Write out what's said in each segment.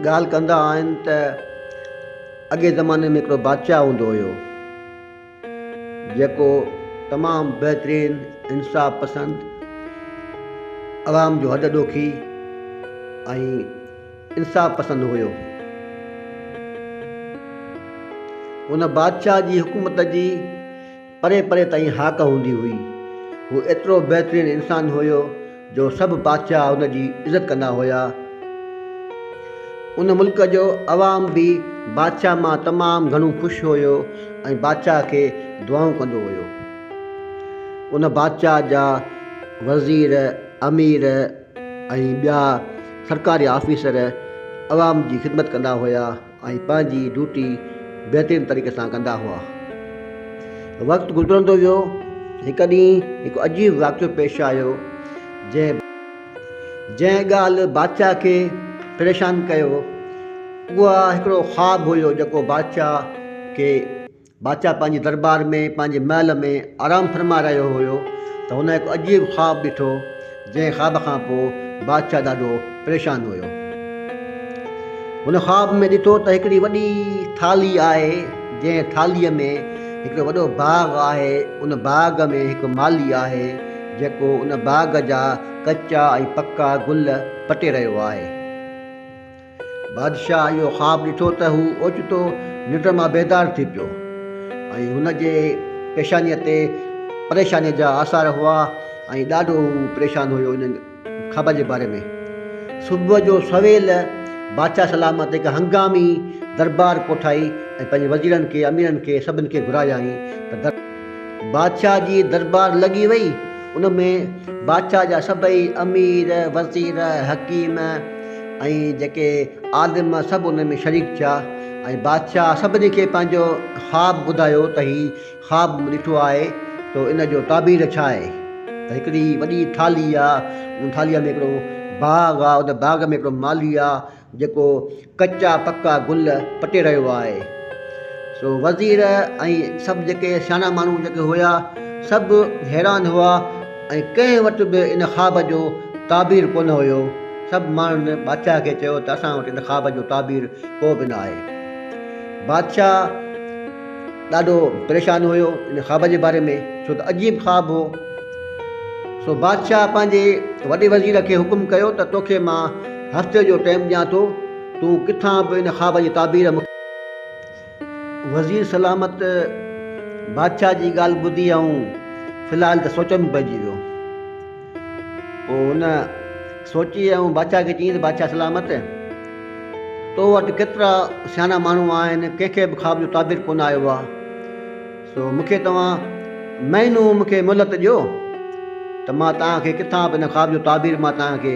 ॻाल्हि कंदा आहिनि त अॻे ज़माने में हिकिड़ो बादशाह हूंदो हुयो जेको तमामु बहितरीनु इंसाफ़ पसंदि आवाम जो हॾ ॾोखी ऐं इंसाफ़ पसंदि हुयो। उन बादशाह जी हुकूमत जी परे परे ताईं हाक हूंदी हुई। हू एतिरो बहितरीनु इंसानु हुयो जो सभु बादशाह हुन जी इज़त कंदा हुया। उन मुल्क जो अवाम बि बादशाह मां तमामु घणो ख़ुशि हुयो ऐं बादशाह खे दुआऊं कंदो हुयो। उन बादशाह जा वज़ीर, अमीर ऐं ॿिया सरकारी ऑफिसर अवाम जी ख़िदमत कंदा हुया ऐं पंहिंजी ड्यूटी बहितरीनु तरीक़े सां कंदा हुआ। वक़्तु गुज़रंदो वियो। हिकु ॾींहुं हिकु अजीब वाक़ियो पेश आयो जंहिं ॻाल्हि बादशाह खे परेशान कयो। उहा हिकिड़ो ख़्वाबु हुयो जेको बादशाह पंहिंजे दरबार में पंहिंजे महल में आराम फरमा रहियो हुयो त हुन हिकु अजीब ख़्वाबु ॾिठो। जंहिं ख़्वाब खां पोइ बादशाह ॾाढो परेशान हुयो। हुन ख़्वाब में ॾिठो त हिकिड़ी वॾी थाली आहे जंहिं थालीअ में हिकिड़ो वॾो बाग़ आहे। उन बाग़ में हिकु माली आहे जेको उन बाग़ जा कचा ऐं पका गुल पटे रहियो आहे। बादशाह इहो ख़्वाबु ॾिठो त हू ओचितो निंड मां बेदार थी पियो ऐं हुन जे पेशानीअ ते परेशानीअ जा आसार हुआ ऐं ॾाढो हू परेशान हुयो इन ख़्वाब जे बारे में। सुबुह जो सवेल बादशाह सलामत हिकु हंगामी दरबार कोठाई ऐं पंहिंजे वज़ीरनि खे, अमीरनि खे, सभिनि खे घुरायाई त बादशाह जी दरबार लॻी वई। उन में बादशाह जा सभई अमीर, वज़ीर, हकीम ऐं जेके आलिम सभु उन में शरीक थिया ऐं बादशाह सभिनी खे पंहिंजो ख़्वाबु ॿुधायो त ही ख़्वाबु ॾिठो आहे त इन जो ताबीर छा आहे। त हिकिड़ी वॾी थाली आहे, उन थालीअ में हिकिड़ो बाग़ आहे, उन बाग़ में हिकिड़ो माली आहे जेको कचा पका गुल पटे रहियो आहे। सो वज़ीर ऐं सभु जेके सियाणा माण्हू जेके हुया सभु हैरान हुआ ऐं कंहिं वटि बि इन ख़्वाब जो ताबीर कोन हुयो। सभु माण्हुनि बादशाह खे चयो त असां वटि इन ख़्वाब जो ताबीर को बि न आहे। बादशाह ॾाढो परेशान हुयो इन ख़्वाब जे बारे में छो त अजीब ख़्वाबु हो। सो बादशाह पंहिंजे वॾे वज़ीर खे हुकुम कयो त तोखे मां हफ़्ते जो टाइम ॾियां थो, तूं किथां बि इन ख़्वाब जी ताबीर मूंखे। वज़ीर सलामत बादशाह जी ॻाल्हि ॿुधी ऐं फ़िलहालु त सोच में पइजी वियो। पोइ हुन सोची ऐं बादशाह खे चयईं त बादशाह सलामत, तो वटि केतिरा सियाणा माण्हू आहिनि, कंहिंखे बि ख़्वाब जो ताबीर कोन आयो आहे। सो मूंखे तव्हां महीनो मूंखे मोहलत ॾियो त मां तव्हांखे किथां बि इन ख़्वाब जो ताबीर मां तव्हांखे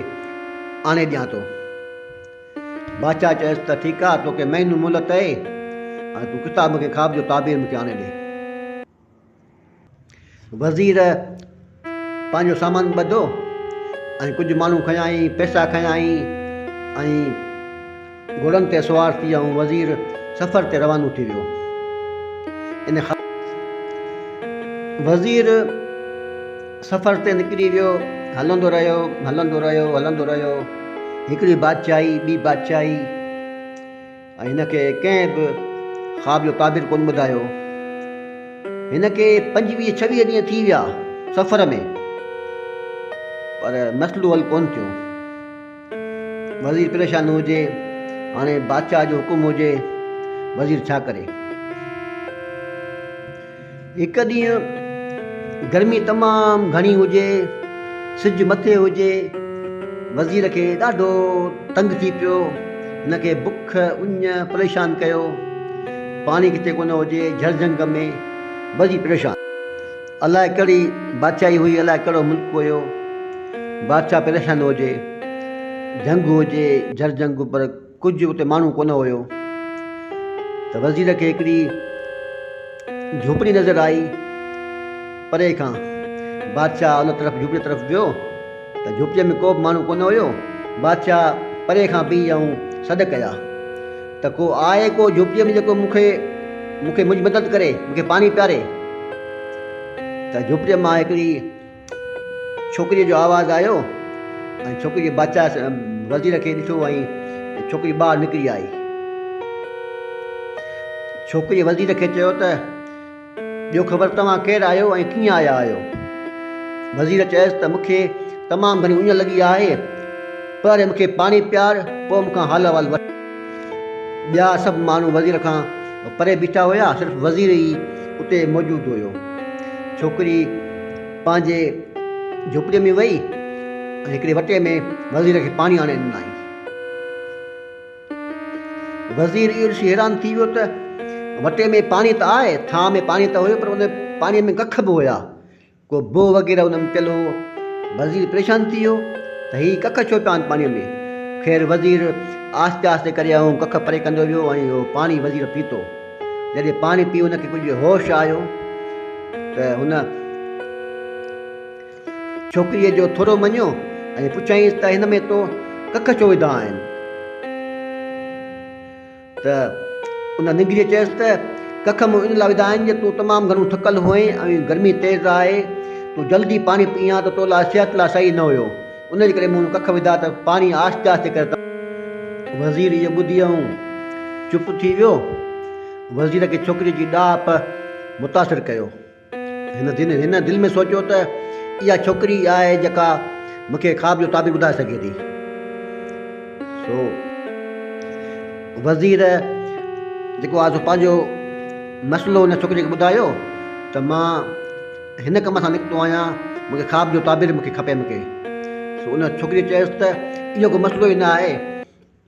आणे ॾियां थो। बादशाह चयसि त ठीकु आहे, तोखे महीनो मोहलत आहे ऐं तूं किथां मूंखे ख़्वाब जो ताबीर मूंखे आणे ॾे। वज़ीर पंहिंजो सामान ॿधो ऐं कुझु माण्हू खयाई, पैसा खयाई ऐं घोड़नि ते सुवार थी ऐं वज़ीर सफ़र ते रवानो थी वियो। वज़ीर सफ़र ते निकिरी वियो, हलंदो रहियो। हिकिड़ी बादशाही, ॿी बादशाही ऐं हिनखे कंहिं बि ख़्वाब जो ताबीर कोन ॿुधायो। हिनखे 25-26 ॾींहं थी विया सफ़र में, पर मसइलो हल कोन थियो। वज़ीर परेशान हुजे, हाणे बादशाह जो हुकुम हुजे, वज़ीर छा करे। हिकु ॾींहुं गर्मी तमामु घणी हुजे, सिजु मथे हुजे, वज़ीर खे ॾाढो तंग थी पियो। हिनखे बुख उञ परेशान कयो, पाणी किथे कोन हुजे, झरझंग में वज़ीर परेशान। अलाए कहिड़ी बादशाही हुई, अलाए कहिड़ो मुल्क हुयो, बादशाह परेशान हुजे, जंग हुजे, झरझंग, पर कुझु उते माण्हू कोन हुयो। त वज़ीर खे हिकिड़ी झोपड़ी नज़र आई परे खां। बादशाह उन तरफ़ झोपड़ी तरफ़ वियो त झोपड़ीअ में को बि माण्हू कोन हुयो। बादशाह परे खां बीह ऐं सॾ कया त को आहे, को झोपड़ीअ में जेको मूंखे मुंहिंजी मदद करे, मूंखे पाणी पियारे। त झोपड़ीअ मां हिकिड़ी छोकिरीअ जो आवाज़ु आयो ऐं छोकिरीअ बादशाह वज़ीर खे ॾिठो ऐं छोकिरी ॿाहिरि निकिरी आई। छोकिरीअ वज़ीर खे चयो त ॿियो ख़बर तव्हां केरु आहियो ऐं कीअं आया आहियो। वज़ीर चयसि त मूंखे तमामु घणी उञ लॻी आहे, पर मूंखे पाणी पीआर, पोइ मूंखां हाल अहिवाल वठ। ॿिया सभु माण्हू वज़ीर खां परे बीठा हुया, सिर्फ़ु वज़ीर ई उते मौजूदु हुयो। छोकिरी पंहिंजे झोपड़ीअ में वई ऐं हिकिड़े वटे में वज़ीर खे पाणी आणे ॾिनई। वज़ीर इहो ॾिसी हैरान थी वियो त वटे में पाणी त आहे, थां में पाणी त हुयो, पर उन पाणीअ में कख बि हुया, को बो वग़ैरह उन में पियल हो। वज़ीर परेशान थी वियो त हीअ कख छो पिया आहिनि पाणीअ में। ख़ैर वज़ीर आहिस्ते आहिस्ते करे कख परे कंदो वियो ऐं उहो पाणी वज़ीर पीतो। जॾहिं पाणी पी हुनखे कुझु होश आयो त हुन छोकिरीअ जो थोरो मञियो ऐं पुछाईंसि त हिन में तो कख छो विधा आहिनि। त उन निंगरीअ चयसि त कख मूं इन लाइ विधा आहिनि जो तूं तमामु घणो थकल हुएं ऐं गर्मी तेज़ आहे, तूं जल्दी पाणी पीआं त तो लाइ सिहत लाइ सही न हुयो, उनजे करे मूं कख विधा त पाणी आहिस्ते आहिस्ते करे। वज़ीर इहो ॿुधी चुप थी वियो। वज़ीर खे छोकिरीअ जी ॾाप मुतासिर कयो। हिन दिलि में सोचियो त इहा छोकिरी आहे जेका मूंखे ख़्वाब जो ताबीर ॿुधाए सघे थी। सो वज़ीर जेको आहे सो पंहिंजो मसइलो हुन छोकिरीअ खे ॿुधायो त मां हिन कम सां निकितो आहियां, मूंखे ख़्वाब जो ताबीर मूंखे खपे मूंखे। सो उन छोकिरीअ चयसि त इहो को मसइलो ई न आहे,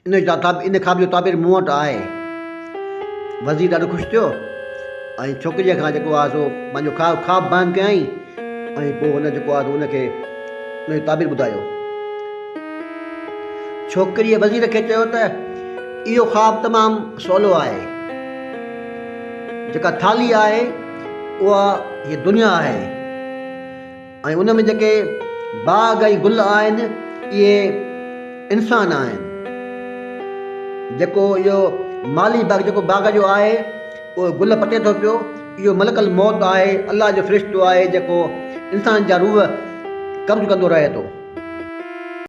इन ख़्वाब जो ताबीर मूं वटि आहे। वज़ीर ॾाढो ख़ुशि थियो ऐं छोकिरीअ खां जेको आहे सो पंहिंजो ख़्वाब बयानु कयई ऐं पोइ हुन जेको आहे उनखे उनजो ताबीर ॿुधायो। छोकिरीअ वज़ीर खे चयो त इहो ख़्वाब तमामु सवलो आहे। जेका थाली आहे उहा हीअ दुनिया आहे ऐं उन में जेके बाग़ ऐं गुल आहिनि इहे इंसान आहिनि। जेको इहो माली बाग़ जेको बाग़ जो आहे उहो गुल पटे थो पियो, इहो मलकल मौत आहे, अलाह जो फ़रिश्तो आहे जेको इंसान जा रूह कब्ज़ कंदो रहे थो।